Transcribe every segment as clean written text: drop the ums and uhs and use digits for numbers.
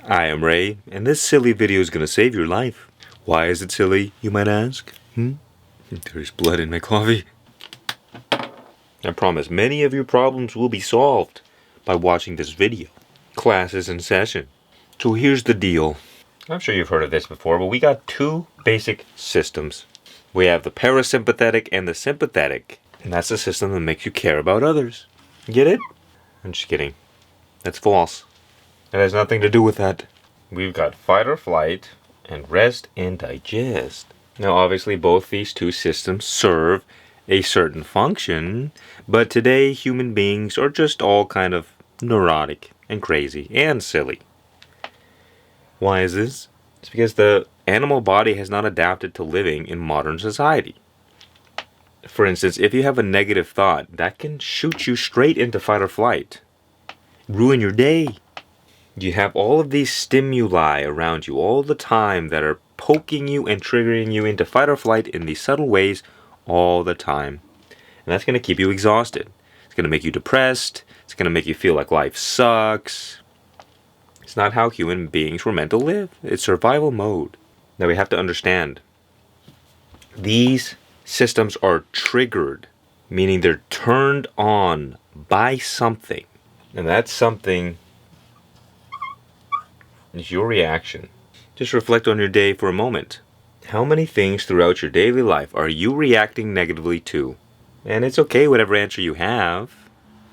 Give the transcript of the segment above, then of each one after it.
I am Ray, and this silly video is going to save your life. Why is it silly, you might ask? There's blood in my coffee. I promise many of your problems will be solved by watching this video. Class is in session. So here's the deal. I'm sure you've heard of this before, but we got two basic systems. We have the parasympathetic and the sympathetic. And that's the system that makes you care about others. Get it? I'm just kidding. That's false. It has nothing to do with that. We've got fight or flight and rest and digest. Now obviously both these two systems serve a certain function, but today human beings are just all kind of neurotic and crazy and silly. Why is this? It's because the animal body has not adapted to living in modern society. For instance, if you have a negative thought, that can shoot you straight into fight or flight. Ruin your day. You have all of these stimuli around you all the time that are poking you and triggering you into fight or flight in these subtle ways all the time. And that's going to keep you exhausted. It's going to make you depressed. It's going to make you feel like life sucks. It's not how human beings were meant to live. It's survival mode. Now we have to understand, these systems are triggered, meaning they're turned on by something. And that something is your reaction. Just reflect on your day for a moment. How many things throughout your daily life are you reacting negatively to? And it's okay whatever answer you have,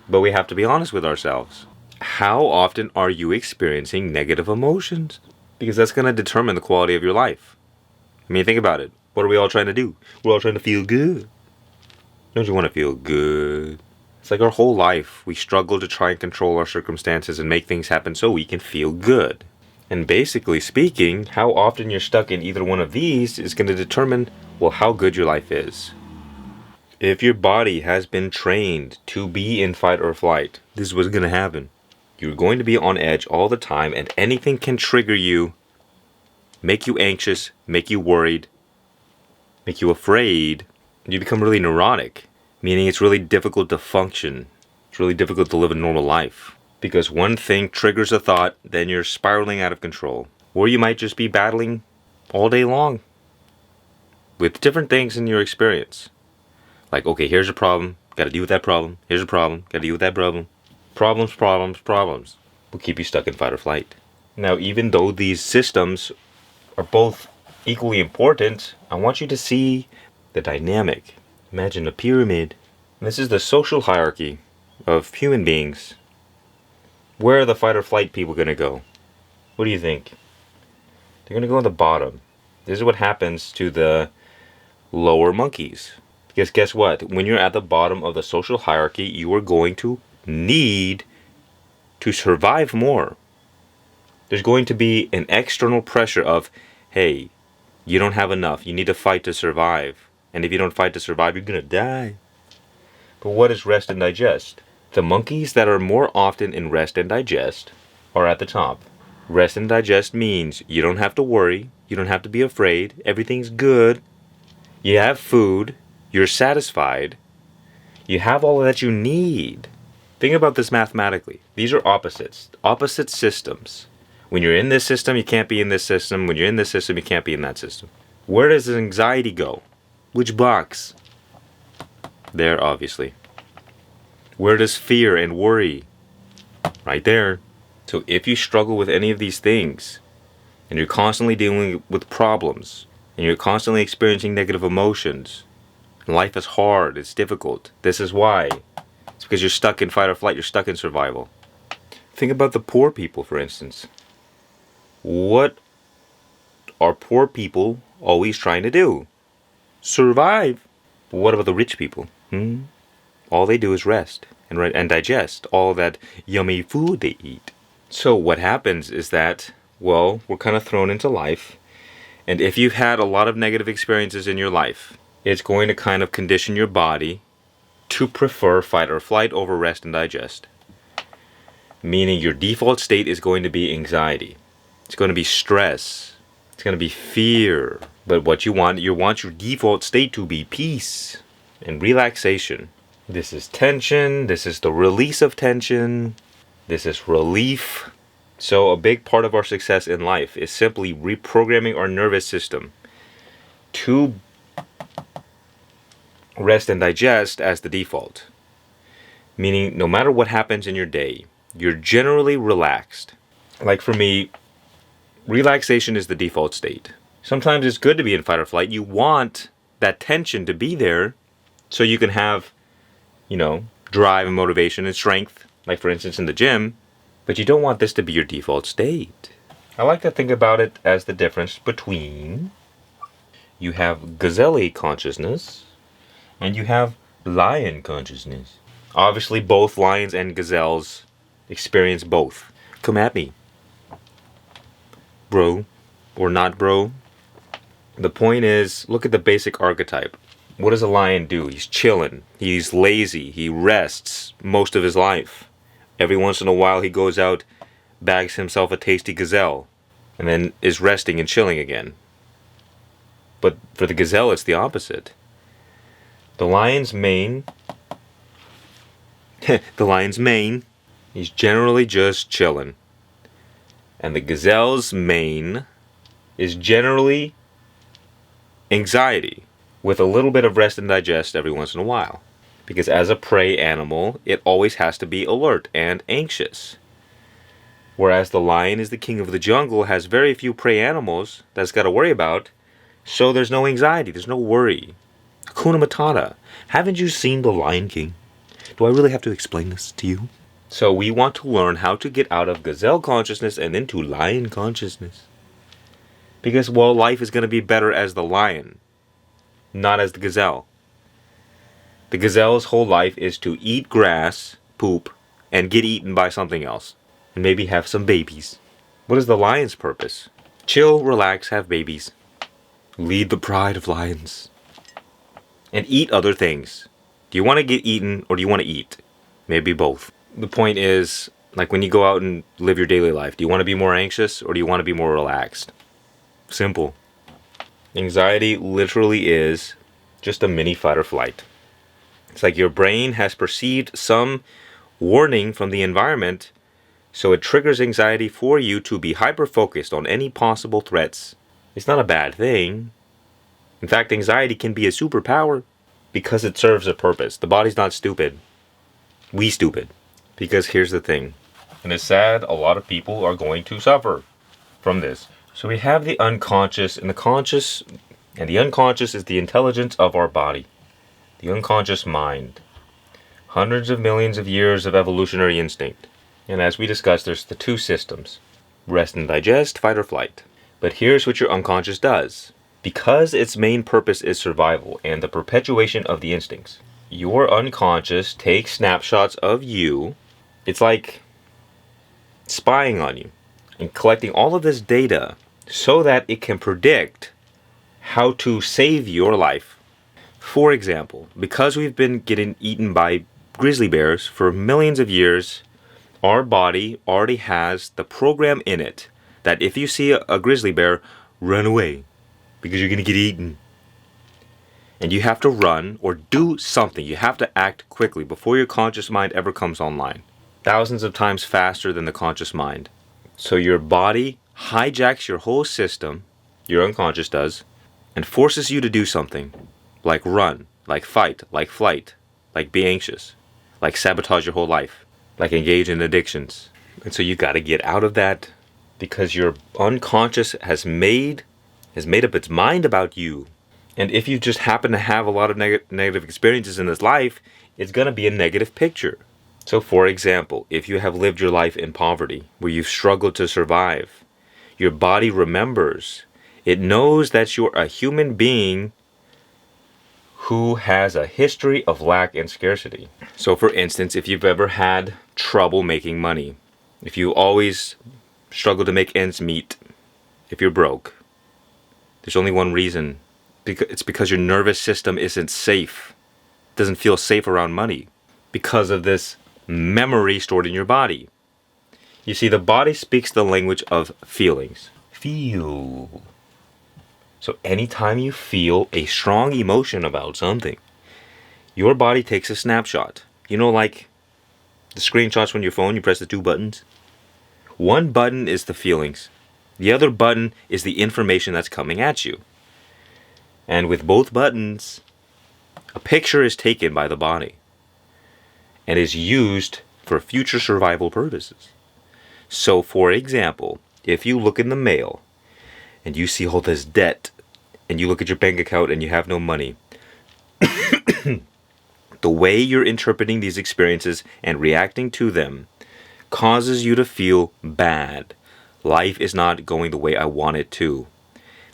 but we have to be honest with ourselves. How often are you experiencing negative emotions? Because that's going to determine the quality of your life. I mean, think about it. What are we all trying to do? We're all trying to feel good. Don't you want to feel good? It's like our whole life, we struggle to try and control our circumstances and make things happen so we can feel good. And basically speaking, how often you're stuck in either one of these is going to determine, well, how good your life is. If your body has been trained to be in fight or flight, this is what's going to happen. You're going to be on edge all the time, and anything can trigger you, make you anxious, make you worried, make you afraid. You become really neurotic, meaning it's really difficult to function. It's really difficult to live a normal life. Because one thing triggers a thought, then you're spiraling out of control. Or you might just be battling all day long with different things in your experience. Like, okay, here's a problem, gotta deal with that problem. Here's a problem, gotta deal with that problem. Problems will keep you stuck in fight or flight. Now, even though these systems are both equally important, I want you to see the dynamic. Imagine a pyramid. This is the social hierarchy of human beings. Where are the fight or flight people going to go? What do you think? They're going to go on the bottom. This is what happens to the lower monkeys. Because guess what? When you're at the bottom of the social hierarchy, you are going to need to survive more. There's going to be an external pressure of, hey, you don't have enough. You need to fight to survive. And if you don't fight to survive, you're going to die. But what is rest and digest? The monkeys that are more often in rest and digest are at the top. Rest and digest means you don't have to worry. You don't have to be afraid. Everything's good. You have food. You're satisfied. You have all that you need. Think about this mathematically. These are opposites. Opposite systems. When you're in this system, you can't be in this system. When you're in this system, you can't be in that system. Where does anxiety go? Which box? There, obviously. Where does fear and worry? Right there. So if you struggle with any of these things, and you're constantly dealing with problems, and you're constantly experiencing negative emotions, and life is hard, it's difficult, this is why. It's because you're stuck in fight or flight, you're stuck in survival. Think about the poor people, for instance. What are poor people always trying to do? Survive. But what about the rich people? All they do is rest and digest all that yummy food they eat. So what happens is that, well, we're kind of thrown into life. And if you've had a lot of negative experiences in your life, it's going to kind of condition your body to prefer fight or flight over rest and digest. Meaning your default state is going to be anxiety. It's going to be stress. It's going to be fear. But what you want your default state to be peace and relaxation. This is tension. This is the release of tension. This is relief. So a big part of our success in life is simply reprogramming our nervous system to rest and digest as the default. Meaning, no matter what happens in your day, you're generally relaxed. Like for me, relaxation is the default state. Sometimes it's good to be in fight or flight. You want that tension to be there so you can have, drive and motivation and strength, like for instance in the gym, but you don't want this to be your default state. I like to think about it as the difference between you have Gazelle consciousness and you have lion consciousness. Obviously, both lions and gazelles experience both. Come at me, bro, or not bro. The point is, look at the basic archetype. What does a lion do? He's chilling. He's lazy. He rests most of his life. Every once in a while he goes out, bags himself a tasty gazelle, and then is resting and chilling again. But for the gazelle, it's the opposite. The lion's mane, he's generally just chilling. And the gazelle's mane is generally anxiety, with a little bit of rest and digest every once in a while. Because as a prey animal, it always has to be alert and anxious. Whereas the lion is the king of the jungle, has very few prey animals that it's got to worry about, so there's no anxiety, there's no worry. Hakuna Matata. Haven't you seen The Lion King? Do I really have to explain this to you? So we want to learn how to get out of gazelle consciousness and into lion consciousness. Because, well, life is going to be better as the lion, not as the gazelle. The gazelle's whole life is to eat grass, poop, and get eaten by something else. And maybe have some babies. What is the lion's purpose? Chill, relax, have babies. Lead the pride of lions. And eat other things. Do you want to get eaten or do you want to eat? Maybe both. The point is, like when you go out and live your daily life, do you want to be more anxious or do you want to be more relaxed? Simple. Anxiety literally is just a mini fight or flight. It's like your brain has perceived some warning from the environment, so it triggers anxiety for you to be hyper-focused on any possible threats. It's not a bad thing. In fact, anxiety can be a superpower because it serves a purpose. The body's not stupid. We stupid. Because here's the thing, and it's sad, a lot of people are going to suffer from this. So we have the unconscious and the conscious, and the unconscious is the intelligence of our body. The unconscious mind. Hundreds of millions of years of evolutionary instinct. And as we discussed, there's the two systems. Rest and digest, fight or flight. But here's what your unconscious does. Because its main purpose is survival and the perpetuation of the instincts, your unconscious takes snapshots of you. It's like spying on you and collecting all of this data so that it can predict how to save your life. For example, because we've been getting eaten by grizzly bears for millions of years, our body already has the program in it that if you see a grizzly bear, run away because you're going to get eaten. And you have to run or do something. You have to act quickly before your conscious mind ever comes online. Thousands of times faster than the conscious mind. So your body hijacks your whole system, your unconscious does, and forces you to do something. Like run, like fight, like flight, like be anxious, like sabotage your whole life, like engage in addictions. And so you got to get out of that because your unconscious has made up its mind about you. And if you just happen to have a lot of negative experiences in this life, it's going to be a negative picture. So for example, if you have lived your life in poverty, where you've struggled to survive, your body remembers. It knows that you're a human being who has a history of lack and scarcity. So for instance, if you've ever had trouble making money, if you always struggle to make ends meet, if you're broke, there's only one reason. It's because your nervous system isn't safe. It doesn't feel safe around money because of this memory stored in your body. You see, the body speaks the language of feelings. Feel. So anytime you feel a strong emotion about something, your body takes a snapshot. You know, like the screenshots on your phone, you press the two buttons. One button is the feelings. The other button is the information that's coming at you. And with both buttons, a picture is taken by the body and is used for future survival purposes. So, for example, if you look in the mail and you see all this debt and you look at your bank account and you have no money, the way you're interpreting these experiences and reacting to them causes you to feel bad. Life is not going the way I want it to.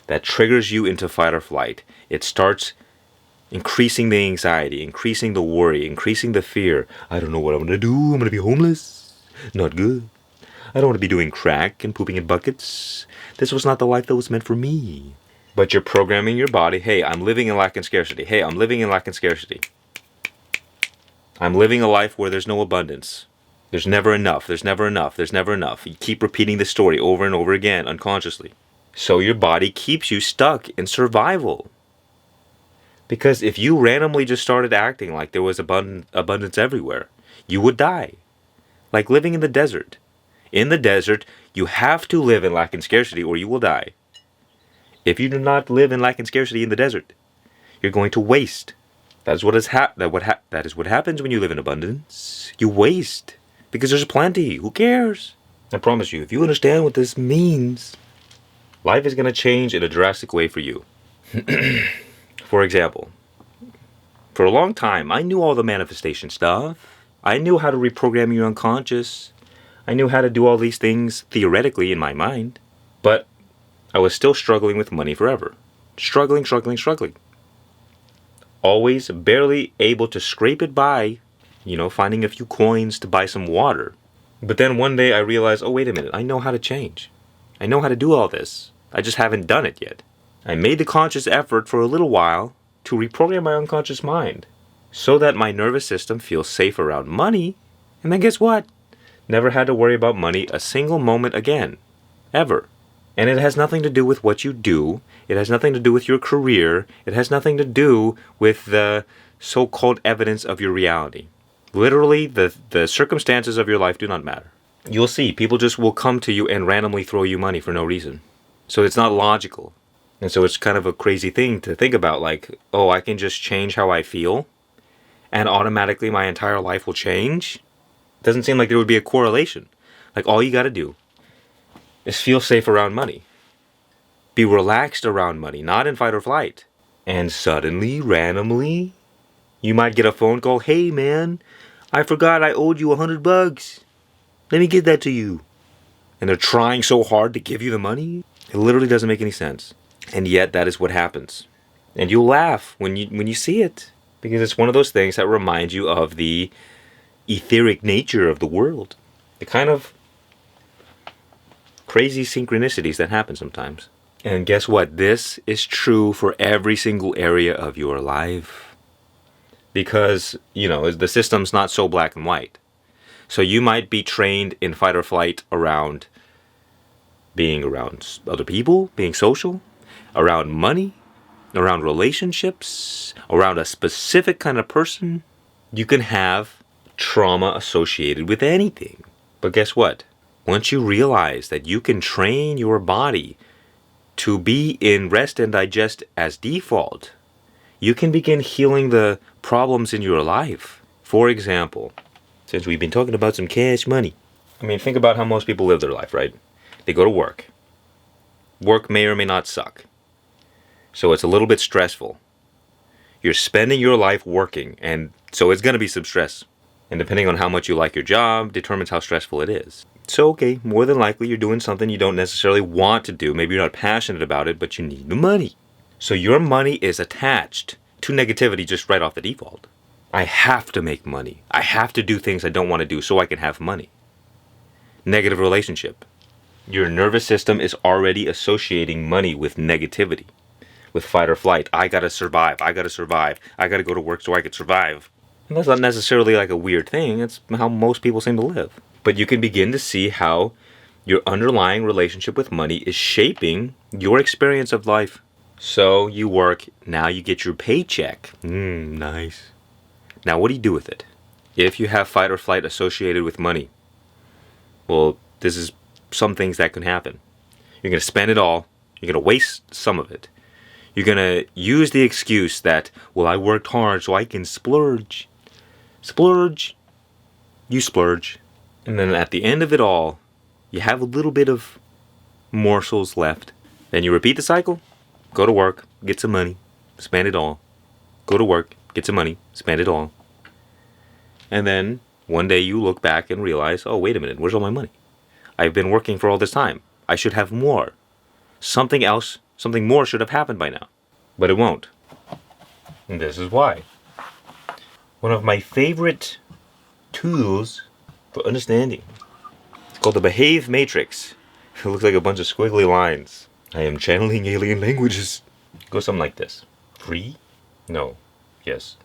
That triggers you into fight or flight. It starts increasing the anxiety, increasing the worry, increasing the fear. I don't know what I'm going to do. I'm going to be homeless. Not good. I don't want to be doing crack and pooping in buckets. This was not the life that was meant for me. But you're programming your body, hey, I'm living in lack and scarcity. Hey, I'm living in lack and scarcity. I'm living a life where there's no abundance. There's never enough. There's never enough. There's never enough. You keep repeating the story over and over again unconsciously. So your body keeps you stuck in survival. Because if you randomly just started acting like there was abundance everywhere, you would die. Like living in the desert. In the desert, you have to live in lack and scarcity or you will die. If you do not live in lack and scarcity in the desert, you're going to waste. That is what happens when you live in abundance. You waste. Because there's plenty. Who cares? I promise you, if you understand what this means, life is going to change in a drastic way for you. For example, for a long time, I knew all the manifestation stuff. I knew how to reprogram your unconscious. I knew how to do all these things theoretically in my mind. But I was still struggling with money forever. Struggling. Always barely able to scrape it by, finding a few coins to buy some water. But then one day I realized, oh, wait a minute, I know how to change. I know how to do all this. I just haven't done it yet. I made the conscious effort for a little while to reprogram my unconscious mind so that my nervous system feels safe around money. And then guess what? Never had to worry about money a single moment again. Ever. And it has nothing to do with what you do. It has nothing to do with your career. It has nothing to do with the so-called evidence of your reality. Literally, the circumstances of your life do not matter. You'll see, people just will come to you and randomly throw you money for no reason. So it's not logical. And so it's kind of a crazy thing to think about, like, oh, I can just change how I feel, and automatically my entire life will change? It doesn't seem like there would be a correlation. Like, all you gotta do is feel safe around money. Be relaxed around money, not in fight or flight. And suddenly, randomly, you might get a phone call, hey man, I forgot I owed you $100. Let me get that to you. And they're trying so hard to give you the money. It literally doesn't make any sense. And yet that is what happens. And you'll laugh when you see it. Because it's one of those things that remind you of the etheric nature of the world. The kind of crazy synchronicities that happen sometimes. And guess what? This is true for every single area of your life. Because, the system's not so black and white. So you might be trained in fight or flight around being around other people, being social, around money, around relationships, around a specific kind of person. You can have trauma associated with anything. But guess what? Once you realize that you can train your body to be in rest and digest as default, you can begin healing the problems in your life. For example, since we've been talking about some cash money, think about how most people live their life, right? They go to work. Work may or may not suck. So it's a little bit stressful. You're spending your life working, and so it's going to be some stress. And depending on how much you like your job, determines how stressful it is. So, okay, more than likely you're doing something you don't necessarily want to do. Maybe you're not passionate about it, but you need the money. So your money is attached to negativity just right off the default. I have to make money. I have to do things I don't want to do so I can have money. Negative relationship. Your nervous system is already associating money with negativity, with fight or flight. I gotta survive. I gotta go to work so I can survive. And that's not necessarily like a weird thing. It's how most people seem to live. But you can begin to see how your underlying relationship with money is shaping your experience of life. So you work, now you get your paycheck. Nice. Now what do you do with it? If you have fight or flight associated with money, well, this is some things that can happen. You're going to spend it all. You're going to waste some of it. You're going to use the excuse that, well, I worked hard so I can splurge. Splurge. You splurge. And then at the end of it all, you have a little bit of morsels left. Then you repeat the cycle. Go to work, get some money, spend it all. Go to work, get some money, spend it all. And then one day you look back and realize, oh, wait a minute, where's all my money? I've been working for all this time. I should have more. Something else, something more should have happened by now. But it won't. And this is why. One of my favorite tools for understanding. It's called the Behave Matrix. It looks like a bunch of squiggly lines. I am channeling alien languages. It goes something like this. Free? No. Yes.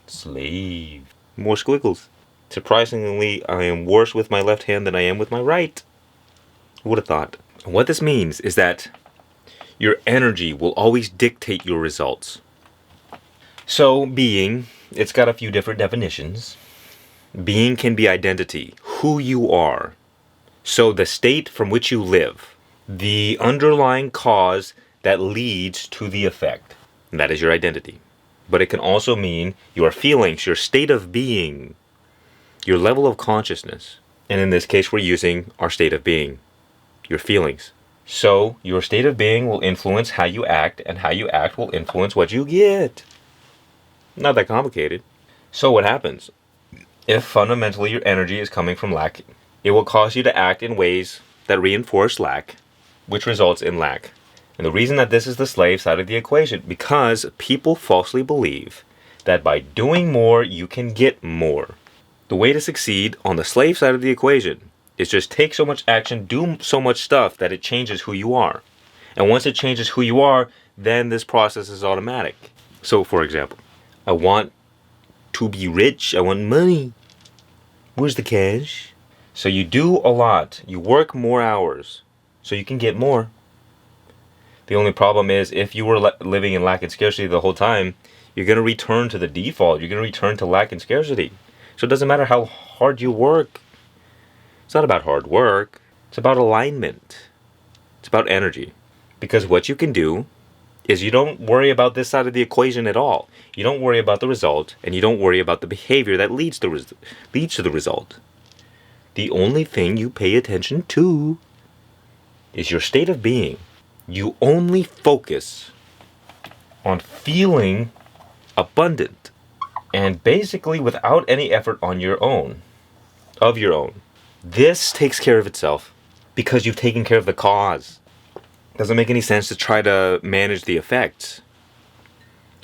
Slave. More squiggles. Surprisingly, I am worse with my left hand than I am with my right. Who would have thought? What this means is that your energy will always dictate your results. So, being, it's got a few different definitions. Being can be identity, who you are. So the state from which you live, the underlying cause that leads to the effect. And that is your identity. But it can also mean your feelings, your state of being, your level of consciousness. And in this case, we're using our state of being, your feelings. So your state of being will influence how you act, and how you act will influence what you get. Not that complicated. So what happens? If fundamentally your energy is coming from lack, it will cause you to act in ways that reinforce lack, which results in lack. And the reason that this is the slave side of the equation, because people falsely believe that by doing more, you can get more. The way to succeed on the slave side of the equation is just take so much action, do so much stuff that it changes who you are. And once it changes who you are, then this process is automatic. So, for example, I want to be rich, I want money. Where's the cash? So you do a lot. You work more hours so you can get more. The only problem is if you were living in lack and scarcity the whole time, you're going to return to the default. You're going to return to lack and scarcity. So it doesn't matter how hard you work. It's not about hard work. It's about alignment. It's about energy. Because what you can do is you don't worry about this side of the equation at all. You don't worry about the result, and you don't worry about the behavior that leads to the result. The only thing you pay attention to is your state of being. You only focus on feeling abundant, and basically without any effort on your own, of your own. This takes care of itself because you've taken care of the cause. Doesn't make any sense to try to manage the effects.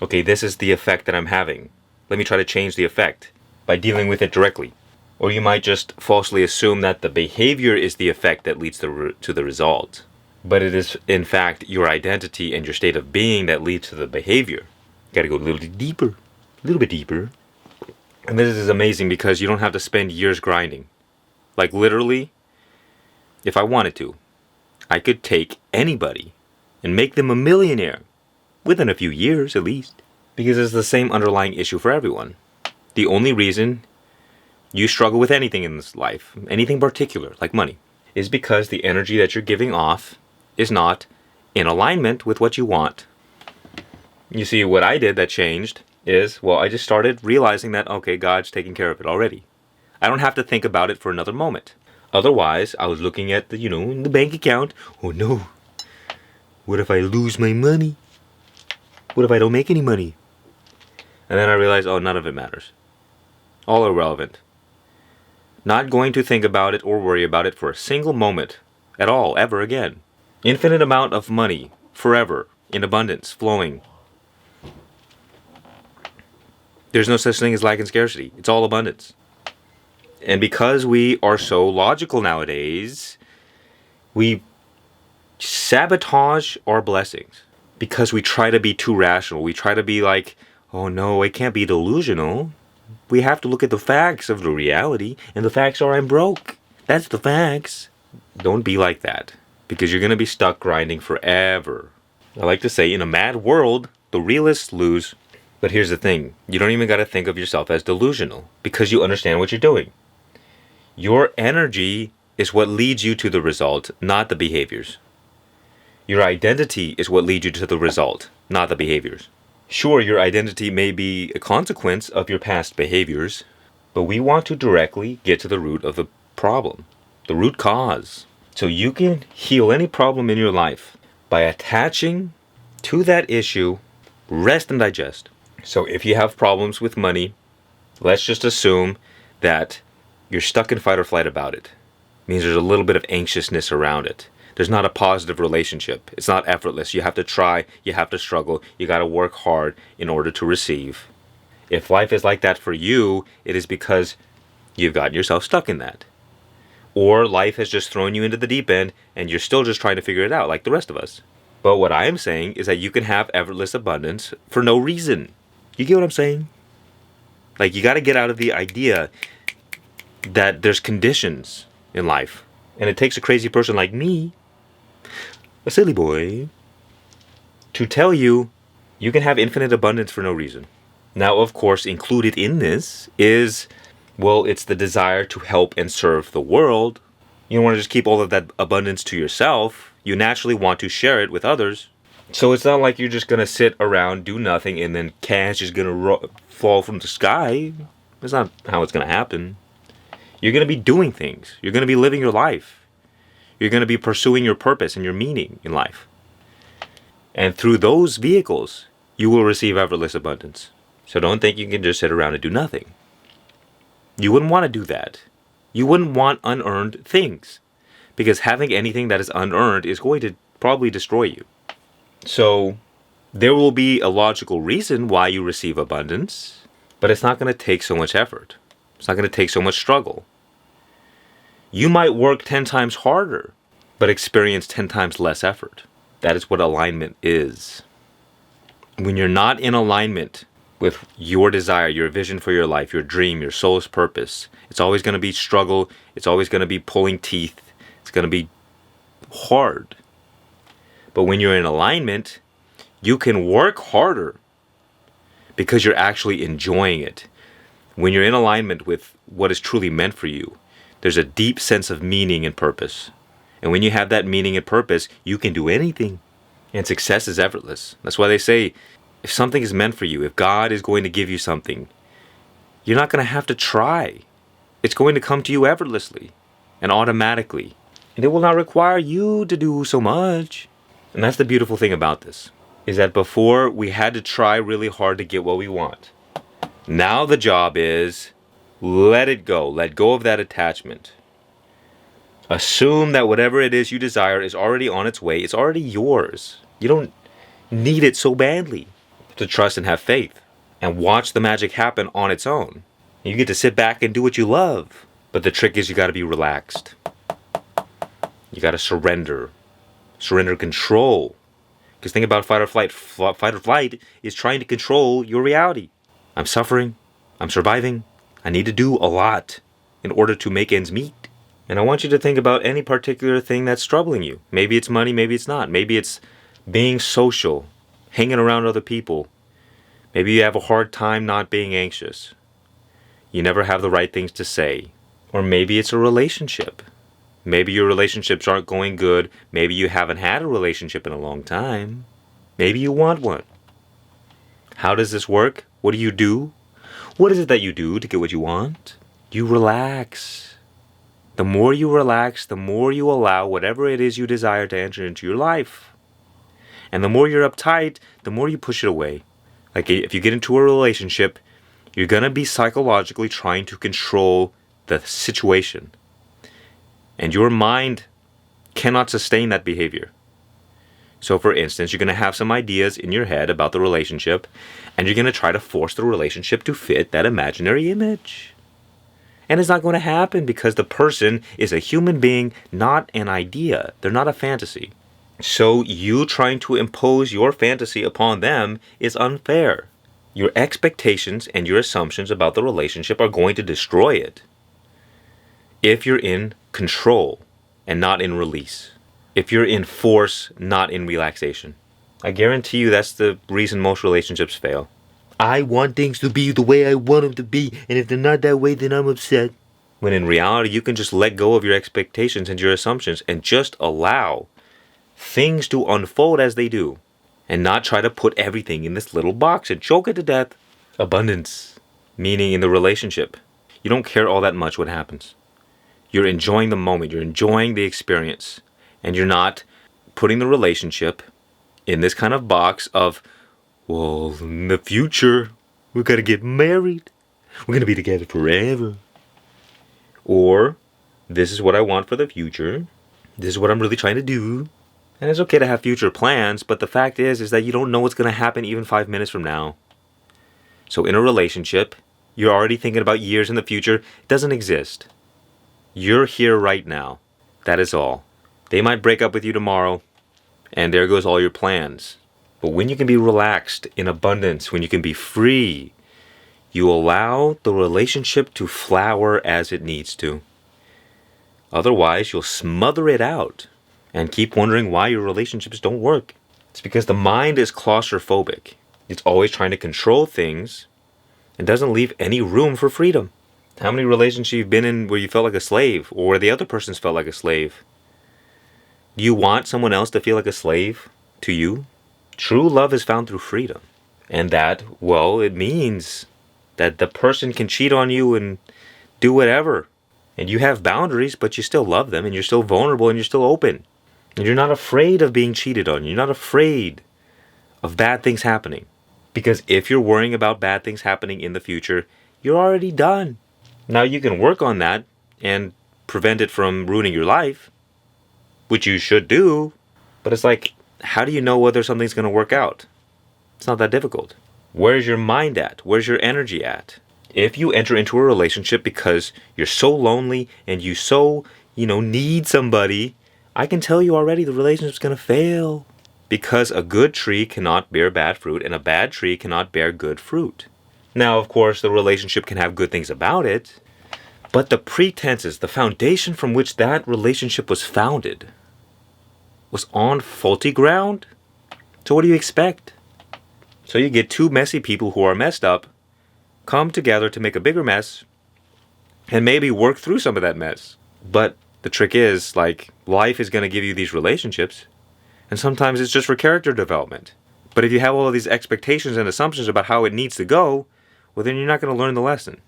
Okay, this is the effect that I'm having. Let me try to change the effect by dealing with it directly. Or you might just falsely assume that the behavior is the effect that leads to the result. But it is, in fact, your identity and your state of being that leads to the behavior. Gotta go a little bit deeper. A little bit deeper. And this is amazing because you don't have to spend years grinding. Like literally, if I wanted to, I could take anybody and make them a millionaire within a few years at least. Because it's the same underlying issue for everyone. The only reason you struggle with anything in this life, anything particular, like money, is because the energy that you're giving off is not in alignment with what you want. You see, what I did that changed is, well, I just started realizing that, okay, God's taking care of it already. I don't have to think about it for another moment. Otherwise, I was looking at the bank account. Oh no, what if I lose my money? What if I don't make any money? And then I realized, oh, none of it matters. All irrelevant. Not going to think about it or worry about it for a single moment at all, ever again. Infinite amount of money, forever, in abundance, flowing. There's no such thing as lack and scarcity. It's all abundance. And because we are so logical nowadays, we sabotage our blessings. Because we try to be too rational. We try to be like, oh no, I can't be delusional. We have to look at the facts of the reality. And the facts are I'm broke. That's the facts. Don't be like that. Because you're going to be stuck grinding forever. I like to say, in a mad world, the realists lose. But here's the thing. You don't even got to think of yourself as delusional. Because you understand what you're doing. Your energy is what leads you to the result, not the behaviors. Your identity is what leads you to the result, not the behaviors. Sure, your identity may be a consequence of your past behaviors, but we want to directly get to the root of the problem, the root cause. So you can heal any problem in your life by attaching to that issue, rest and digest. So if you have problems with money, let's just assume that you're stuck in fight or flight about it. It means there's a little bit of anxiousness around it. There's not a positive relationship. It's not effortless. You have to try, you have to struggle, you got to work hard in order to receive. If life is like that for you, it is because you've gotten yourself stuck in that. Or life has just thrown you into the deep end and you're still just trying to figure it out like the rest of us. But what I am saying is that you can have effortless abundance for no reason. You get what I'm saying? Like, you got to get out of the idea that there's conditions in life. And it takes a crazy person like me, a silly boy, to tell you you can have infinite abundance for no reason. Now, of course, included in this is, well, it's the desire to help and serve the world. You don't want to just keep all of that abundance to yourself. You naturally want to share it with others. So it's not like you're just going to sit around, do nothing, and then cash is going to fall from the sky. That's not how it's going to happen. You're going to be doing things. You're going to be living your life. You're going to be pursuing your purpose and your meaning in life. And through those vehicles, you will receive effortless abundance. So don't think you can just sit around and do nothing. You wouldn't want to do that. You wouldn't want unearned things. Because having anything that is unearned is going to probably destroy you. So there will be a logical reason why you receive abundance, but it's not going to take so much effort. It's not going to take so much struggle. You might work 10 times harder, but experience 10 times less effort. That is what alignment is. When you're not in alignment with your desire, your vision for your life, your dream, your soul's purpose, it's always going to be struggle. It's always going to be pulling teeth. It's going to be hard. But when you're in alignment, you can work harder because you're actually enjoying it. When you're in alignment with what is truly meant for you, there's a deep sense of meaning and purpose. And when you have that meaning and purpose, you can do anything. And success is effortless. That's why they say, if something is meant for you, if God is going to give you something, you're not going to have to try. It's going to come to you effortlessly and automatically. And it will not require you to do so much. And that's the beautiful thing about this, is that before we had to try really hard to get what we want. Now the job is, let it go. Let go of that attachment. Assume that whatever it is you desire is already on its way. It's already yours. You don't need it so badly. To trust and have faith and watch the magic happen on its own. You get to sit back and do what you love. But the trick is you got to be relaxed. You got to surrender. Surrender control. Because think about fight or flight. Fight or flight is trying to control your reality. I'm suffering. I'm surviving. I need to do a lot in order to make ends meet. And I want you to think about any particular thing that's troubling you. Maybe it's money, maybe it's not. Maybe it's being social, hanging around other people. Maybe you have a hard time not being anxious. You never have the right things to say. Or maybe it's a relationship. Maybe your relationships aren't going good. Maybe you haven't had a relationship in a long time. Maybe you want one. How does this work? What do you do? What is it that you do to get what you want? You relax. The more you relax, the more you allow whatever it is you desire to enter into your life. And the more you're uptight, the more you push it away. Like if you get into a relationship, you're going to be psychologically trying to control the situation. And your mind cannot sustain that behavior. So for instance, you're going to have some ideas in your head about the relationship, and you're going to try to force the relationship to fit that imaginary image. And it's not going to happen because the person is a human being, not an idea. They're not a fantasy. So you trying to impose your fantasy upon them is unfair. Your expectations and your assumptions about the relationship are going to destroy it. If you're in control and not in release. If you're in force, not in relaxation. I guarantee you that's the reason most relationships fail. I want things to be the way I want them to be, and if they're not that way, then I'm upset. When in reality, you can just let go of your expectations and your assumptions and just allow things to unfold as they do and not try to put everything in this little box and choke it to death. Abundance, meaning in the relationship, you don't care all that much what happens. You're enjoying the moment, you're enjoying the experience, and you're not putting the relationship in this kind of box of, well, in the future, we're gonna get married. We're gonna be together forever. Or, this is what I want for the future. This is what I'm really trying to do. And it's okay to have future plans, but the fact is that you don't know what's gonna happen even 5 minutes from now. So in a relationship, you're already thinking about years in the future. It doesn't exist. You're here right now. That is all. They might break up with you tomorrow, and there goes all your plans. But when you can be relaxed in abundance, when you can be free, you allow the relationship to flower as it needs to. Otherwise, you'll smother it out and keep wondering why your relationships don't work. It's because the mind is claustrophobic. It's always trying to control things and doesn't leave any room for freedom. How many relationships you've been in where you felt like a slave, or where the other person's felt like a slave? Do you want someone else to feel like a slave to you? True love is found through freedom. And that, well, it means that the person can cheat on you and do whatever. And you have boundaries, but you still love them, and you're still vulnerable, and you're still open. And you're not afraid of being cheated on. You're not afraid of bad things happening. Because if you're worrying about bad things happening in the future, you're already done. Now you can work on that and prevent it from ruining your life, which you should do. But it's like, how do you know whether something's going to work out? It's not that difficult. Where's your mind at? Where's your energy at? If you enter into a relationship because you're so lonely and you so, need somebody, I can tell you already the relationship's going to fail. Because a good tree cannot bear bad fruit, and a bad tree cannot bear good fruit. Now, of course, the relationship can have good things about it, but the pretenses, the foundation from which that relationship was founded, was on faulty ground. So what do you expect? So you get two messy people who are messed up, come together to make a bigger mess, and maybe work through some of that mess. But the trick is, life is going to give you these relationships, and sometimes it's just for character development. But if you have all of these expectations and assumptions about how it needs to go, well, then you're not going to learn the lesson.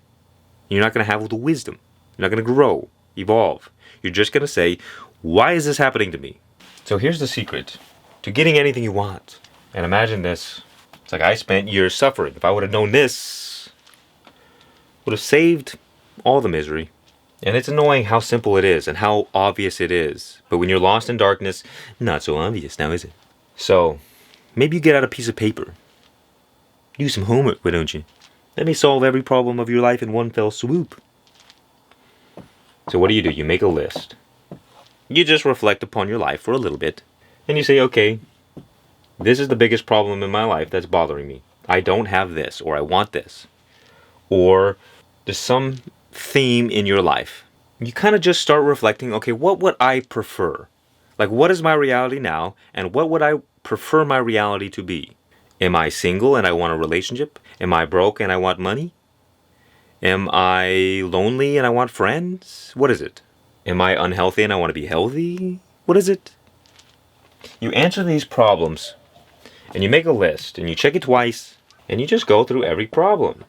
You're not going to have the wisdom. You're not going to grow, evolve. You're just going to say, why is this happening to me? So here's the secret to getting anything you want. And imagine this. It's like I spent years suffering. If I would have known this, would have saved all the misery. And it's annoying how simple it is and how obvious it is. But when you're lost in darkness, not so obvious now, is it? So, maybe you get out a piece of paper. Do some homework, why don't you? Let me solve every problem of your life in one fell swoop. So what do? You make a list. You just reflect upon your life for a little bit. And you say, okay, this is the biggest problem in my life that's bothering me. I don't have this, or I want this. Or there's some theme in your life. You kind of just start reflecting, okay, what would I prefer? What is my reality now, and what would I prefer my reality to be? Am I single and I want a relationship? Am I broke and I want money? Am I lonely and I want friends? What is it? Am I unhealthy and I want to be healthy? What is it? You answer these problems, and you make a list, and you check it twice, and you just go through every problem.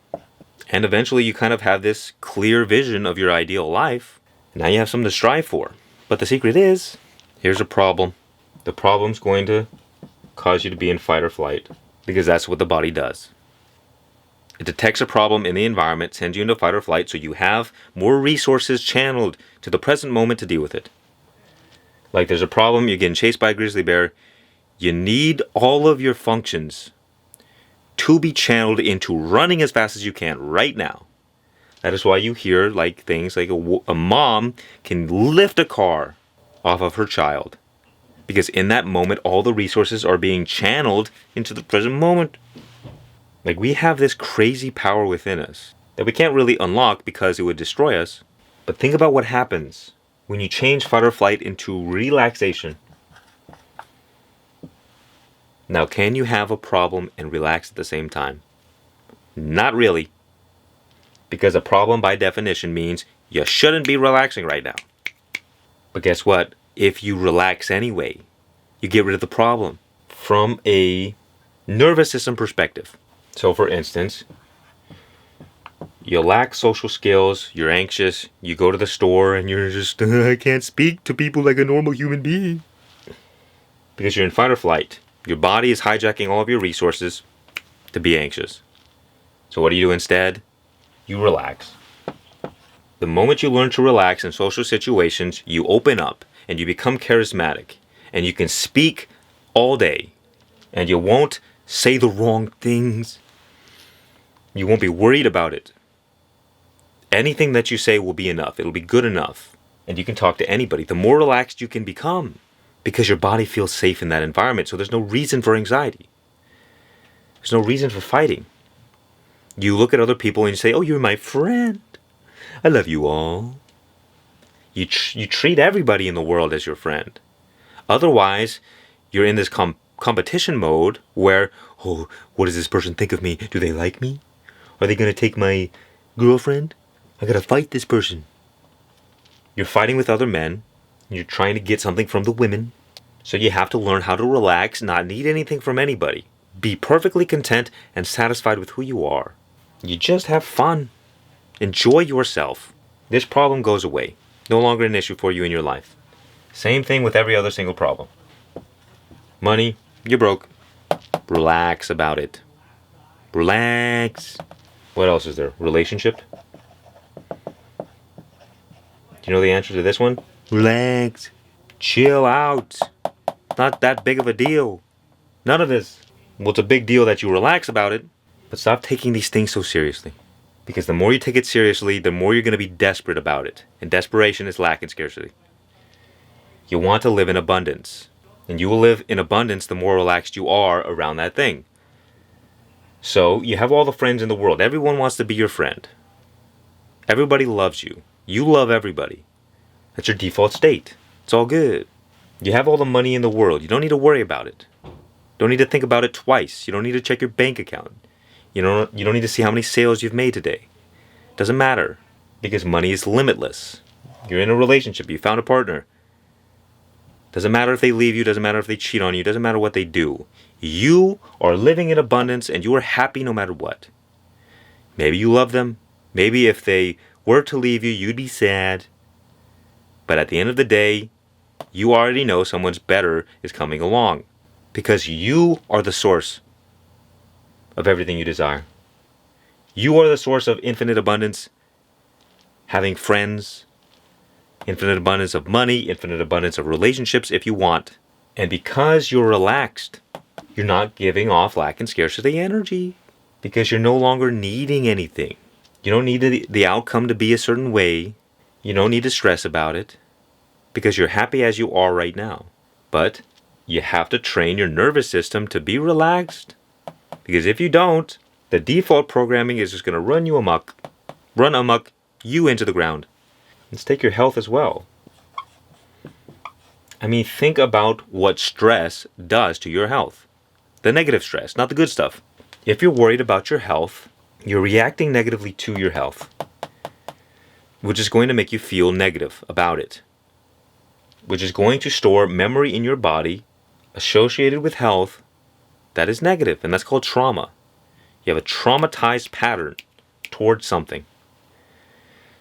And eventually you kind of have this clear vision of your ideal life. Now you have something to strive for. But the secret is, here's a problem. The problem's going to cause you to be in fight or flight, because that's what the body does. It detects a problem in the environment, sends you into fight or flight, so you have more resources channeled to the present moment to deal with it. There's a problem, you're getting chased by a grizzly bear. You need all of your functions to be channeled into running as fast as you can right now. That is why you hear things like a mom can lift a car off of her child. Because in that moment, all the resources are being channeled into the present moment. We have this crazy power within us that we can't really unlock because it would destroy us. But think about what happens when you change fight or flight into relaxation. Now, can you have a problem and relax at the same time? Not really. Because a problem by definition means You shouldn't be relaxing right now. But guess what? If you relax anyway, you get rid of the problem from a nervous system perspective. So for instance, you lack social skills, you're anxious, you go to the store and you're just, I can't speak to people like a normal human being. Because you're in fight or flight. Your body is hijacking all of your resources to be anxious. So what do you do instead? You relax. The moment you learn to relax in social situations, you open up and you become charismatic. And you can speak all day. And you won't say the wrong things. You won't be worried about it. Anything that you say will be enough. It'll be good enough. And you can talk to anybody. The more relaxed you can become, because your body feels safe in that environment. So there's no reason for anxiety. There's no reason for fighting. You look at other people and you say, oh, you're my friend. I love you all. You treat everybody in the world as your friend. Otherwise, you're in this competition mode where, oh, what does this person think of me? Do they like me? Are they going to take my girlfriend? I gotta fight this person. You're fighting with other men. You're trying to get something from the women. So you have to learn how to relax, not need anything from anybody. Be perfectly content and satisfied with who you are. You just have fun. Enjoy yourself. This problem goes away. No longer an issue for you in your life. Same thing with every other single problem. Money, you're broke. Relax about it. Relax. What else is there? Relationship? Do you know the answer to this one? Relax. Chill out. Not that big of a deal. None of this. Well, it's a big deal that you relax about it, but stop taking these things so seriously. Because the more you take it seriously, the more you're going to be desperate about it. And desperation is lack and scarcity. You want to live in abundance. And you will live in abundance the more relaxed you are around that thing. So, you have all the friends in the world. Everyone wants to be your friend. Everybody loves you. You love everybody. That's your default state. It's all good. You have all the money in the world. You don't need to worry about it. Don't need to think about it twice. You don't need to check your bank account. You don't need to see how many sales you've made today. Doesn't matter. Because money is limitless. You're in a relationship. You found a partner. Doesn't matter if they leave you. Doesn't matter if they cheat on you. Doesn't matter what they do. You are living in abundance and you are happy no matter what. Maybe you love them. Maybe if they were to leave you, you'd be sad. But at the end of the day, you already know someone's better is coming along. Because you are the source of everything you desire. You are the source of infinite abundance, having friends, infinite abundance of money, infinite abundance of relationships if you want. And because you're relaxed, you're not giving off lack and scarcity energy. Because you're no longer needing anything. You don't need the outcome to be a certain way. You don't need to stress about it. Because you're happy as you are right now. But you have to train your nervous system to be relaxed. Because if you don't, the default programming is just going to run you amok. Run amok you into the ground. Let's take your health as well. I mean, think about what stress does to your health. The negative stress, not the good stuff. If you're worried about your health, you're reacting negatively to your health, which is going to make you feel negative about it, which is going to store memory in your body associated with health that is negative, and that's called trauma. You have a traumatized pattern towards something.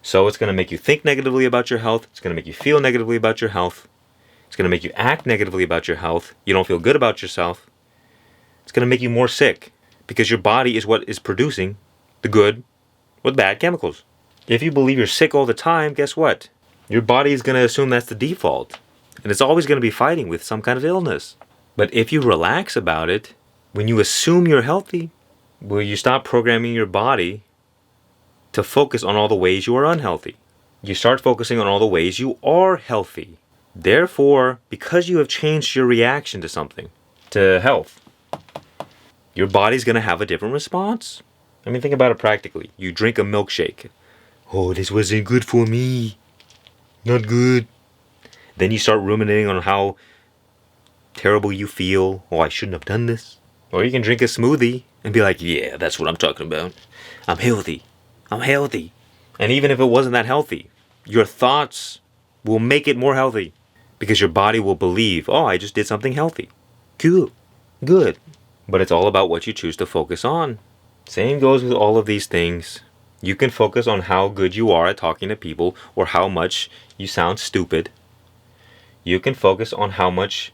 So it's going to make you think negatively about your health. It's going to make you feel negatively about your health. It's going to make you act negatively about your health. You don't feel good about yourself. It's going to make you more sick because your body is what is producing the good or the bad chemicals. If you believe you're sick all the time, guess what? Your body is going to assume that's the default. And it's always going to be fighting with some kind of illness. But if you relax about it, when you assume you're healthy, will you stop programming your body to focus on all the ways you are unhealthy? You start focusing on all the ways you are healthy. Therefore, because you have changed your reaction to something, to health, your body's going to have a different response. I mean, think about it practically. You drink a milkshake. Oh, this wasn't good for me. Not good. Then you start ruminating on how terrible you feel. Oh, I shouldn't have done this. Or you can drink a smoothie and be like, yeah, that's what I'm talking about. I'm healthy. I'm healthy. And even if it wasn't that healthy, Your thoughts will make it more healthy because your body will believe, oh, I just did something healthy. Good. Good. But it's all about what you choose to focus on. Same goes with all of these things. You can focus on how good you are at talking to people or how much you sound stupid. You can focus on how much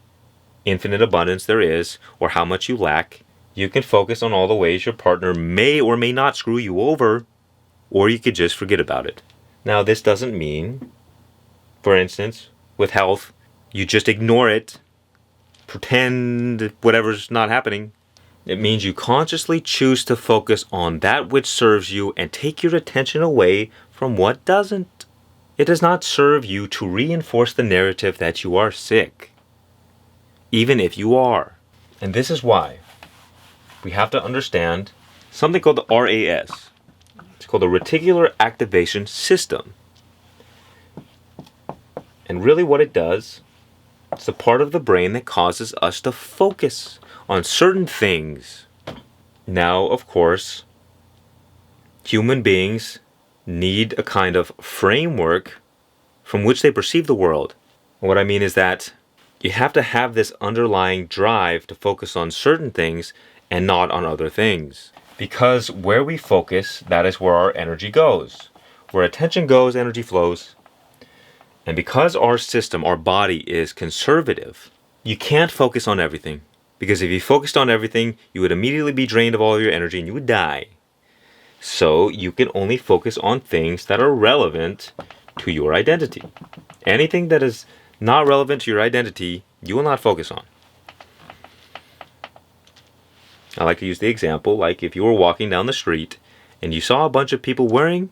infinite abundance there is or how much you lack. You can focus on all the ways your partner may or may not screw you over, or you could just forget about it. Now, this doesn't mean, for instance, with health, you just ignore it, pretend whatever's not happening. It means you consciously choose to focus on that which serves you and take your attention away from what doesn't. It does not serve you to reinforce the narrative that you are sick, even if you are. And this is why we have to understand something called the RAS. It's called the Reticular Activation System. And really what it does, it's the part of the brain that causes us to focus on certain things. Now, of course, human beings need a kind of framework from which they perceive the world. What I mean is that you have to have this underlying drive to focus on certain things and not on other things. Because where we focus, that is where our energy goes. Where attention goes, energy flows. And because our system, our body is conservative, you can't focus on everything. Because if you focused on everything, you would immediately be drained of all your energy and you would die. So you can only focus on things that are relevant to your identity. Anything that is not relevant to your identity, you will not focus on. I like to use the example, like if you were walking down the street and you saw a bunch of people wearing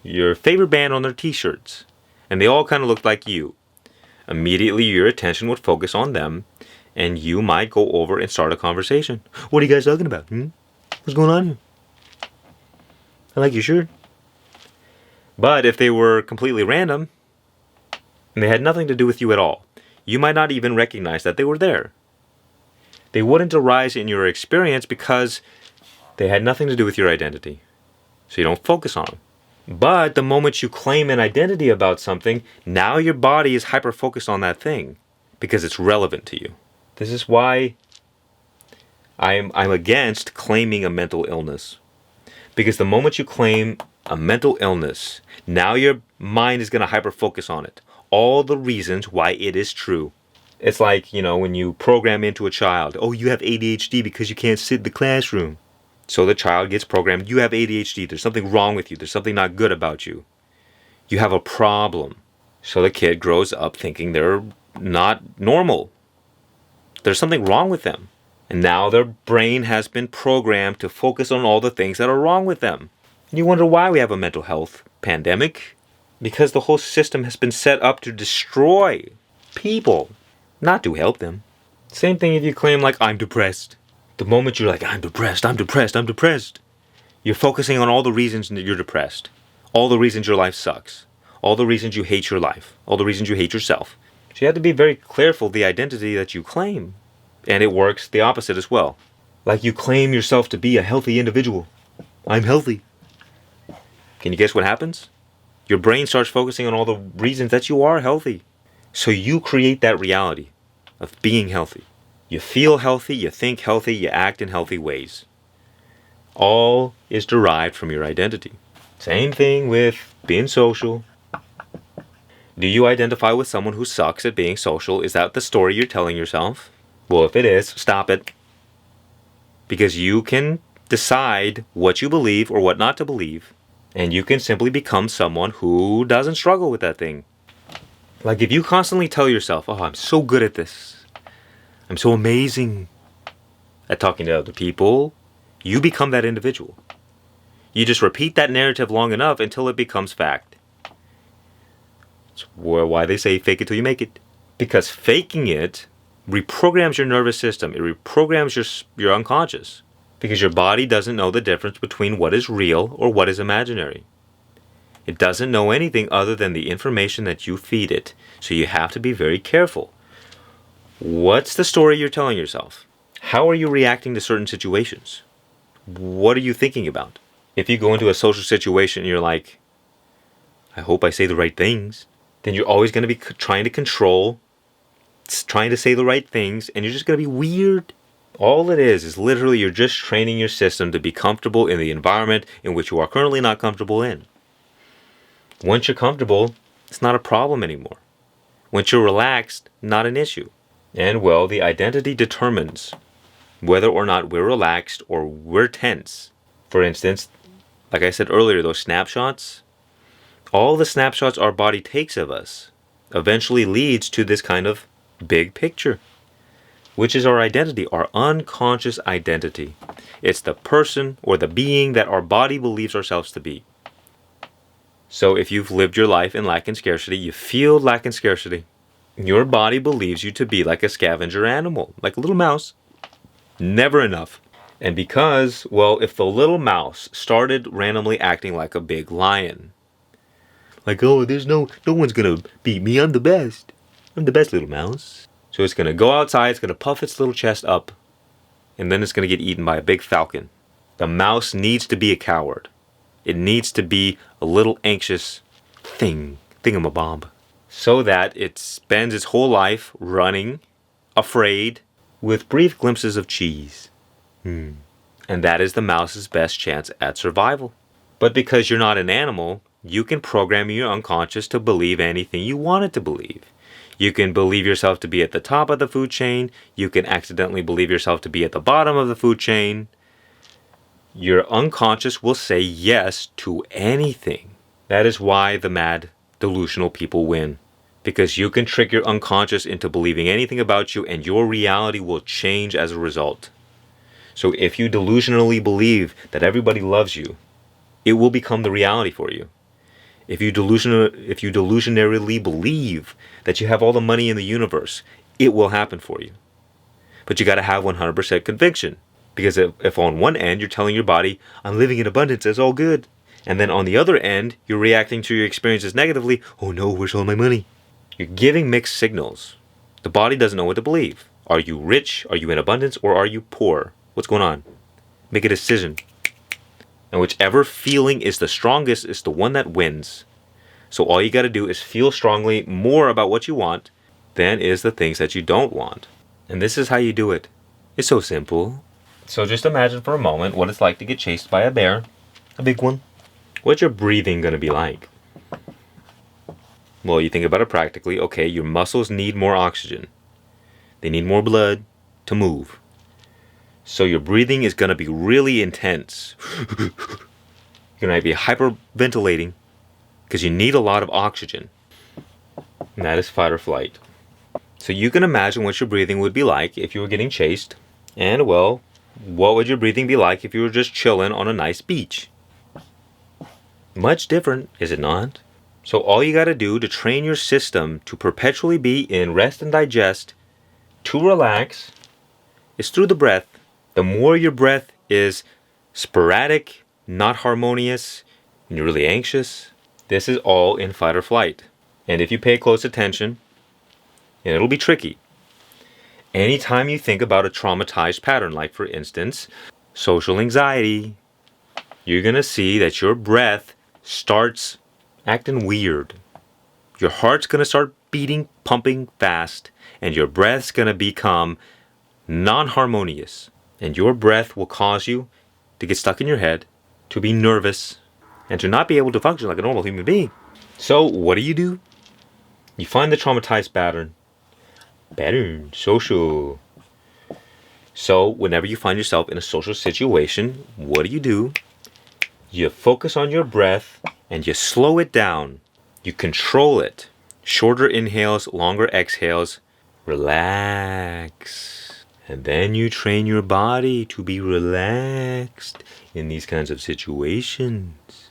your favorite band on their t-shirts, and they all kind of looked like you. Immediately your attention would focus on them, and you might go over and start a conversation. What are you guys talking about? What's going on here? I like your shirt. But if they were completely random, and they had nothing to do with you at all, you might not even recognize that they were there. They wouldn't arise in your experience because they had nothing to do with your identity. So you don't focus on them. But the moment you claim an identity about something, now your body is hyper-focused on that thing because it's relevant to you. This is why I'm against claiming a mental illness. Because the moment you claim a mental illness, now your mind is going to hyper-focus on it. All the reasons why it is true. It's like, when you program into a child, oh, you have ADHD because you can't sit in the classroom. So the child gets programmed, you have ADHD, there's something wrong with you, there's something not good about you. You have a problem. So the kid grows up thinking they're not normal. There's something wrong with them. And now their brain has been programmed to focus on all the things that are wrong with them. And you wonder why we have a mental health pandemic. Because the whole system has been set up to destroy people, not to help them. Same thing if you claim like, I'm depressed. The moment you're like, I'm depressed, you're focusing on all the reasons that you're depressed. All the reasons your life sucks. All the reasons you hate your life. All the reasons you hate yourself. So you have to be very careful the identity that you claim. And it works the opposite as well. Like you claim yourself to be a healthy individual. I'm healthy. Can you guess what happens? Your brain starts focusing on all the reasons that you are healthy. So you create that reality of being healthy. You feel healthy, you think healthy, you act in healthy ways. All is derived from your identity. Same thing with being social. Do you identify with someone who sucks at being social? Is that the story you're telling yourself? Well, if it is, stop it. Because you can decide what you believe or what not to believe. And you can simply become someone who doesn't struggle with that thing. Like if you constantly tell yourself, oh, I'm so good at this. I'm so amazing at talking to other people. You become that individual. You just repeat that narrative long enough until it becomes fact. It's why they say fake it till you make it. Because faking it reprograms your nervous system. It reprograms your unconscious. Because your body doesn't know the difference between what is real or what is imaginary. It doesn't know anything other than the information that you feed it. So you have to be very careful. What's the story you're telling yourself? How are you reacting to certain situations? What are you thinking about? If you go into a social situation and you're like, I hope I say the right things. Then you're always going to be trying to control, trying to say the right things, and you're just going to be weird. All it is literally you're just training your system to be comfortable in the environment in which you are currently not comfortable in. Once you're comfortable, it's not a problem anymore. Once you're relaxed, not an issue. And well, the identity determines whether or not we're relaxed or we're tense. For instance, like I said earlier, those snapshots, all the snapshots our body takes of us eventually leads to this kind of big picture, which is our identity, our unconscious identity. It's the person or the being that our body believes ourselves to be. So if you've lived your life in lack and scarcity, you feel lack and scarcity. Your body believes you to be like a scavenger animal, like a little mouse. Never enough. And because, well, if the little mouse started randomly acting like a big lion, like, oh, there's no one's gonna beat me, I'm the best little mouse. So it's gonna go outside, it's gonna puff its little chest up, and then it's gonna get eaten by a big falcon. The mouse needs to be a coward. It needs to be a little anxious thingamabob, so that it spends its whole life running, afraid, with brief glimpses of cheese. And that is the mouse's best chance at survival. But because you're not an animal, you can program your unconscious to believe anything you want it to believe. You can believe yourself to be at the top of the food chain. You can accidentally believe yourself to be at the bottom of the food chain. Your unconscious will say yes to anything. That is why the mad, delusional people win. Because you can trick your unconscious into believing anything about you, and your reality will change as a result. So if you delusionally believe that everybody loves you, it will become the reality for you. If you delusionarily believe that you have all the money in the universe, it will happen for you. But you got to have 100% conviction. Because if on one end you're telling your body, I'm living in abundance, it's all good. And then on the other end, you're reacting to your experiences negatively, oh no, where's all my money? You're giving mixed signals. The body doesn't know what to believe. Are you rich? Are you in abundance? Or are you poor? What's going on? Make a decision. And whichever feeling is the strongest is the one that wins. So all you got to do is feel strongly more about what you want than is the things that you don't want. And this is how you do it. It's so simple. So just imagine for a moment what it's like to get chased by a bear, a big one. What's your breathing going to be like? Well, you think about it practically. Okay, your muscles need more oxygen. They need more blood to move. So your breathing is going to be really intense. You're going to be hyperventilating because you need a lot of oxygen. And that is fight or flight. So you can imagine what your breathing would be like if you were getting chased. And well, what would your breathing be like if you were just chilling on a nice beach? Much different, is it not? So all you got to do to train your system to perpetually be in rest and digest, to relax, is through the breath. The more your breath is sporadic, not harmonious, and you're really anxious, this is all in fight or flight. And if you pay close attention, and it'll be tricky, anytime you think about a traumatized pattern, like for instance, social anxiety, you're going to see that your breath starts acting weird. Your heart's going to start beating, pumping fast, and your breath's going to become non-harmonious. And your breath will cause you to get stuck in your head, to be nervous, and to not be able to function like a normal human being. So what do? You find the traumatized pattern. Social. So whenever you find yourself in a social situation, what do? You focus on your breath and you slow it down. You control it. Shorter inhales, longer exhales. Relax. And then you train your body to be relaxed in these kinds of situations.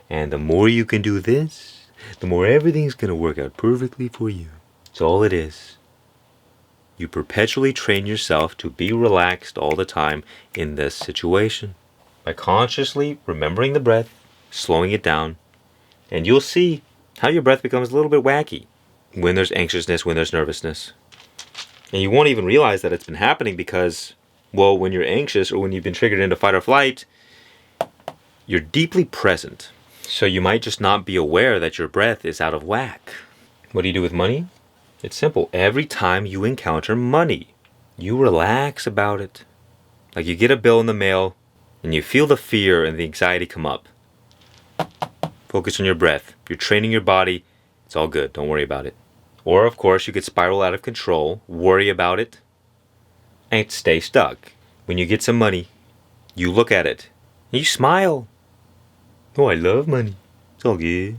And the more you can do this, the more everything's going to work out perfectly for you. That's all it is. You perpetually train yourself to be relaxed all the time in this situation. By consciously remembering the breath, slowing it down, and you'll see how your breath becomes a little bit wacky when there's anxiousness, when there's nervousness. And you won't even realize that it's been happening because, well, when you're anxious or when you've been triggered into fight or flight, you're deeply present. So you might just not be aware that your breath is out of whack. What do you do with money? It's simple. Every time you encounter money, you relax about it. Like you get a bill in the mail and you feel the fear and the anxiety come up. Focus on your breath. If you're training your body, it's all good. Don't worry about it. Or, of course, you could spiral out of control, worry about it, and stay stuck. When you get some money, you look at it and you smile. Oh, I love money. It's all good.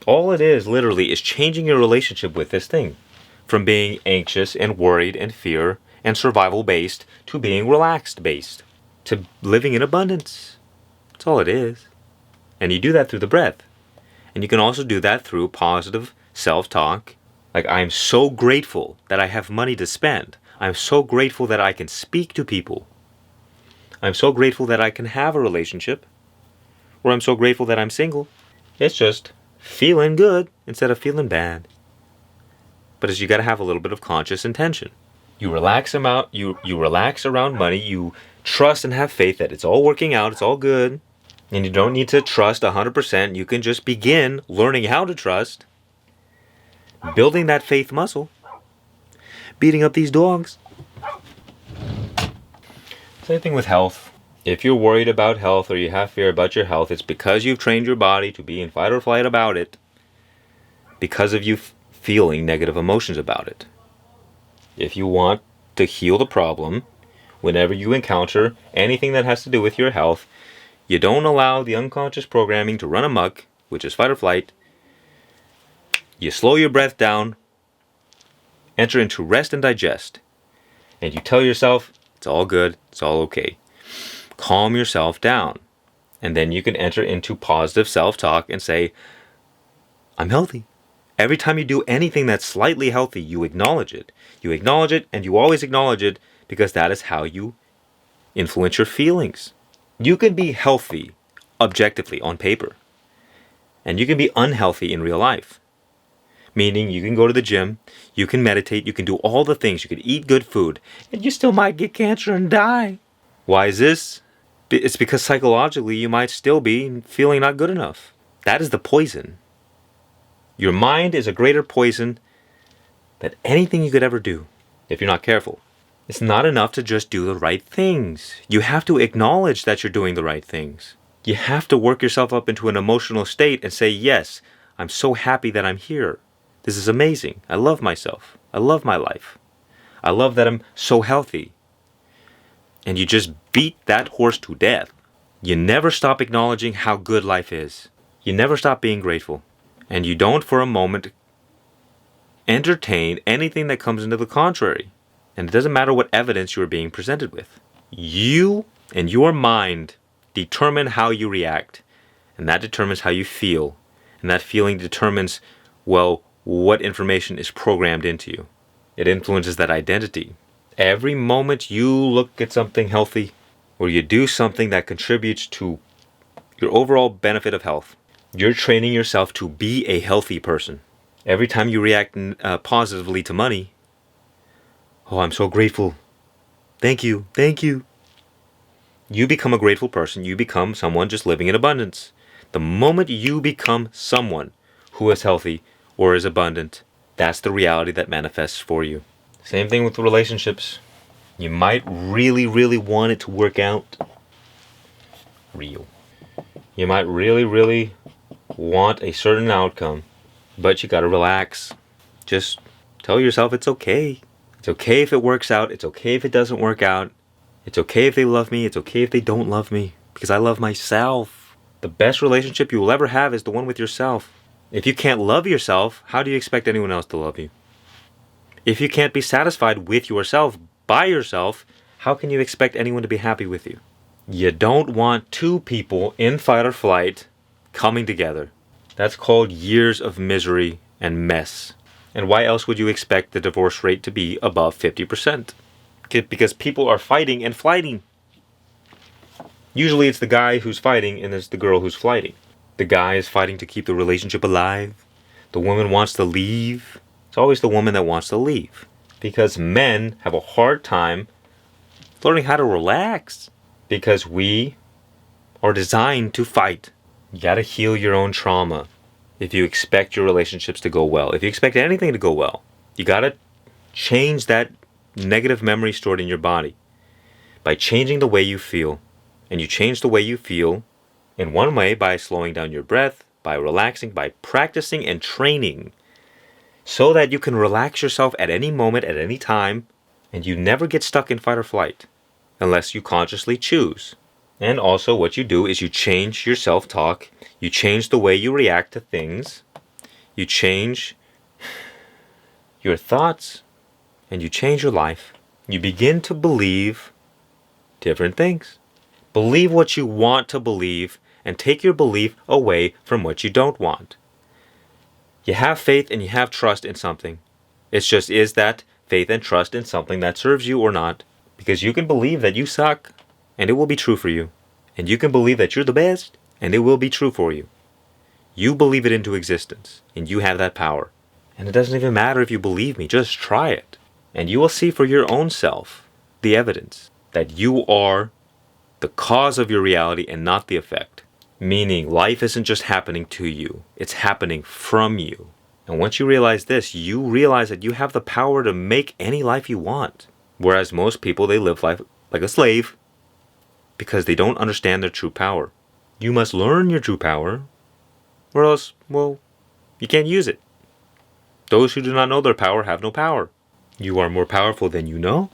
All it is, literally, is changing your relationship with this thing. From being anxious and worried and fear and survival-based to being relaxed-based. To living in abundance. That's all it is. And you do that through the breath. And you can also do that through positive self-talk. Like, I'm so grateful that I have money to spend. I'm so grateful that I can speak to people. I'm so grateful that I can have a relationship. Or I'm so grateful that I'm single. It's just feeling good instead of feeling bad. But you got to have a little bit of conscious intention. You relax you relax around money. You trust and have faith that it's all working out. It's all good. And you don't need to trust 100%. You can just begin learning how to trust. Building that faith muscle. Beating up these dogs. Same thing with health. If you're worried about health or you have fear about your health, it's because you've trained your body to be in fight or flight about it. Because of you feeling negative emotions about it. If you want to heal the problem, whenever you encounter anything that has to do with your health, you don't allow the unconscious programming to run amok, which is fight or flight. You slow your breath down, enter into rest and digest, and you tell yourself, it's all good, it's all okay. Calm yourself down, and then you can enter into positive self-talk and say, I'm healthy. Every time you do anything that's slightly healthy, you acknowledge it. You acknowledge it, and you always acknowledge it, because that is how you influence your feelings. You can be healthy objectively on paper, and you can be unhealthy in real life. Meaning you can go to the gym, you can meditate, you can do all the things, you can eat good food, and you still might get cancer and die. Why is this? It's because psychologically you might still be feeling not good enough. That is the poison. Your mind is a greater poison than anything you could ever do if you're not careful. It's not enough to just do the right things. You have to acknowledge that you're doing the right things. You have to work yourself up into an emotional state and say, yes, I'm so happy that I'm here. This is amazing. I love myself. I love my life. I love that I'm so healthy. And you just beat that horse to death. You never stop acknowledging how good life is. You never stop being grateful. And you don't for a moment entertain anything that comes into the contrary. And it doesn't matter what evidence you're being presented with. You and your mind determine how you react. And that determines how you feel. And that feeling determines, well, what information is programmed into you. It influences that identity. Every moment you look at something healthy, or you do something that contributes to your overall benefit of health, you're training yourself to be a healthy person. Every time you react positively to money, oh, I'm so grateful. Thank you. Thank you. You become a grateful person. You become someone just living in abundance. The moment you become someone who is healthy or is abundant, that's the reality that manifests for you. Same thing with relationships. You might really, really want it to work out. You might really, really want a certain outcome, but you gotta relax. Just tell yourself it's okay. It's okay if it works out. It's okay if it doesn't work out. It's okay if they love me. It's okay if they don't love me, because I love myself. The best relationship you will ever have is the one with yourself. If you can't love yourself, how do you expect anyone else to love you? If you can't be satisfied with yourself, by yourself, how can you expect anyone to be happy with you? You don't want two people in fight or flight coming together. That's called years of misery and mess. And why else would you expect the divorce rate to be above 50%? Because people are fighting and flighting. Usually it's the guy who's fighting and it's the girl who's flighting. The guy is fighting to keep the relationship alive. The woman wants to leave. It's always the woman that wants to leave. Because men have a hard time learning how to relax. Because we are designed to fight. You gotta heal your own trauma if you expect your relationships to go well. If you expect anything to go well, you gotta change that negative memory stored in your body by changing the way you feel. And you change the way you feel in one way by slowing down your breath, by relaxing, by practicing and training so that you can relax yourself at any moment, at any time, and you never get stuck in fight or flight unless you consciously choose. And also what you do is you change your self-talk, you change the way you react to things, you change your thoughts, and you change your life. You begin to believe different things. Believe what you want to believe and take your belief away from what you don't want. You have faith and you have trust in something. It's just, is that faith and trust in something that serves you or not? Because you can believe that you suck and it will be true for you. And you can believe that you're the best and it will be true for you. You believe it into existence and you have that power. And it doesn't even matter if you believe me, just try it. And you will see for your own self the evidence that you are the cause of your reality and not the effect. Meaning life isn't just happening to you, it's happening from you. And once you realize this, you realize that you have the power to make any life you want. Whereas most people, they live life like a slave because they don't understand their true power. You must learn your true power or else, well, you can't use it. Those who do not know their power have no power. You are more powerful than you know.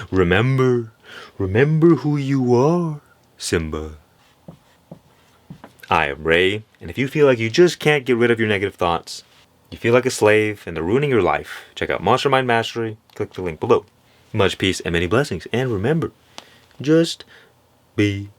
Remember who you are, Simba. I am Ray, and if you feel like you just can't get rid of your negative thoughts, you feel like a slave and they're ruining your life, check out Monster Mind Mastery, click the link below. Much peace and many blessings, and remember, just be